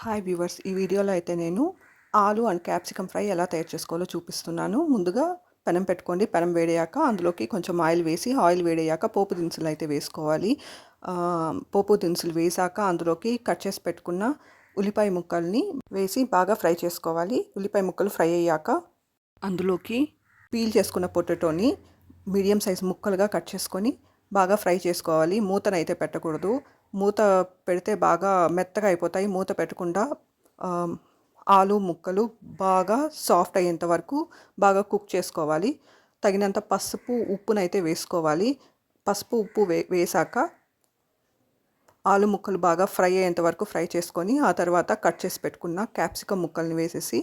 Hi viewers, ఈ వీడియోలో అయితే నేను ఆలు అండ్ క్యాప్సికమ్ ఫ్రై ఎలా తయారు చేసుకోవాలో చూపిస్తున్నాను. ముందుగా పెనం పెట్టుకోండి. పెనం వేడయ్యాక అందులోకి కొంచెం ఆయిల్ వేసి, ఆయిల్ వేడయ్యాక పోపు దినుసులు అయితే వేసుకోవాలి. పోపు దినుసులు వేసాక అందులోకి కట్ చేసి పెట్టుకున్న ఉల్లిపాయ ముక్కల్ని వేసి బాగా ఫ్రై చేసుకోవాలి. ఉల్లిపాయ ముక్కలు ఫ్రై అయ్యాక అందులోకి పీల్ చేసుకున్న పొటాటోని మీడియం సైజ్ ముక్కలుగా కట్ చేసుకొని బాగా ఫ్రై చేసుకోవాలి. మూతనైతే పెట్టకూడదు. మూత పెడితే బాగా మెత్తగా అయిపోతాయి. మూత పెట్టకుండా ఆలు ముక్కలు బాగా సాఫ్ట్ అయ్యేంత వరకు బాగా కుక్ చేసుకోవాలి. తగినంత పసుపు ఉప్పునైతే వేసుకోవాలి. పసుపు ఉప్పు వేసాక ఆలు ముక్కలు బాగా ఫ్రై అయ్యేంత వరకు ఫ్రై చేసుకొని ఆ తర్వాత కట్ చేసి పెట్టుకున్న క్యాప్సికమ్ ముక్కల్ని వేసేసి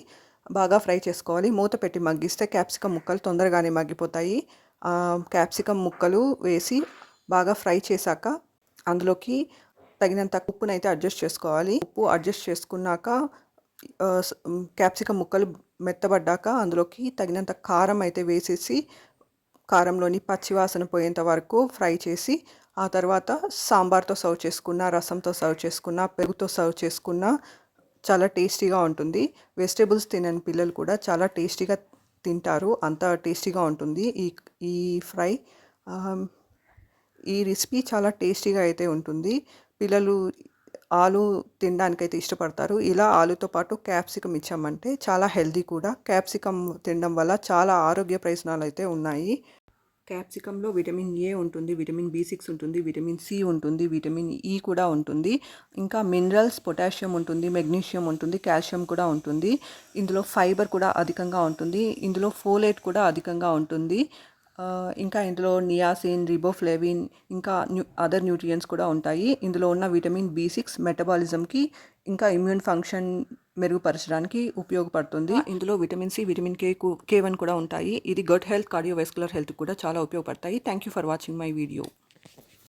బాగా ఫ్రై చేసుకోవాలి. మూత పెట్టి మగ్గిస్తే క్యాప్సికమ్ ముక్కలు తొందరగానే మగ్గిపోతాయి. క్యాప్సికమ్ ముక్కలు వేసి బాగా ఫ్రై చేశాక అందులోకి తగినంత ఉప్పునైతే అడ్జస్ట్ చేసుకోవాలి. ఉప్పు అడ్జస్ట్ చేసుకున్నాక క్యాప్సికమ్ ముక్కలు మెత్తబడ్డాక అందులోకి తగినంత కారం అయితే వేసేసి కారంలోని పచ్చివాసన పోయేంత వరకు ఫ్రై చేసి ఆ తర్వాత సాంబార్తో సర్వ్ చేసుకున్న, రసంతో సర్వ్ చేసుకున్న, పెరుగుతో సర్వ్ చేసుకున్న చాలా టేస్టీగా ఉంటుంది. వెజిటేబుల్స్ తినని పిల్లలు కూడా చాలా టేస్టీగా తింటారు. అంత టేస్టీగా ఉంటుంది ఈ ఫ్రై. ఈ రెసిపీ చాలా టేస్టీగా అయితే ఉంటుంది. పిల్లలు ఆలు తినడానికైతే ఇష్టపడతారు. ఇలా ఆలుతో పాటు క్యాప్సికమ్ ఇచ్చామంటే చాలా హెల్దీ కూడా. క్యాప్సికమ్ తినడం వల్ల చాలా ఆరోగ్య ప్రయోజనాలు అయితే ఉన్నాయి. క్యాప్సికంలో విటమిన్ ఏ ఉంటుంది, విటమిన్ బి6 ఉంటుంది, విటమిన్ సి ఉంటుంది, విటమిన్ ఈ కూడా ఉంటుంది. ఇంకా మినరల్స్, పొటాషియం ఉంటుంది, మెగ్నీషియం ఉంటుంది, కాల్షియం కూడా ఉంటుంది. ఇందులో ఫైబర్ కూడా అధికంగా ఉంటుంది. ఇందులో ఫోలేట్ కూడా అధికంగా ఉంటుంది. ఇంకా ఇందులో నియాసిన్, రిబోఫ్లేవిన్ ఇంకా అదర్ న్యూట్రియంట్స్ కూడా ఉంటాయి. ఇందులో ఉన్న విటమిన్ బి6 మెటబాలిజంకి ఇంకా ఇమ్యూన్ ఫంక్షన్ మెరుగుపరచడానికి ఉపయోగపడుతుంది. ఇందులో విటమిన్ సి, విటమిన్ K1 కూడా ఉంటాయి. ఇది గట్ హెల్త్, కార్డియోవాస్కులర్ హెల్త్ కూడా చాలా ఉపయోగపడతాయి. Thank you for watching my video.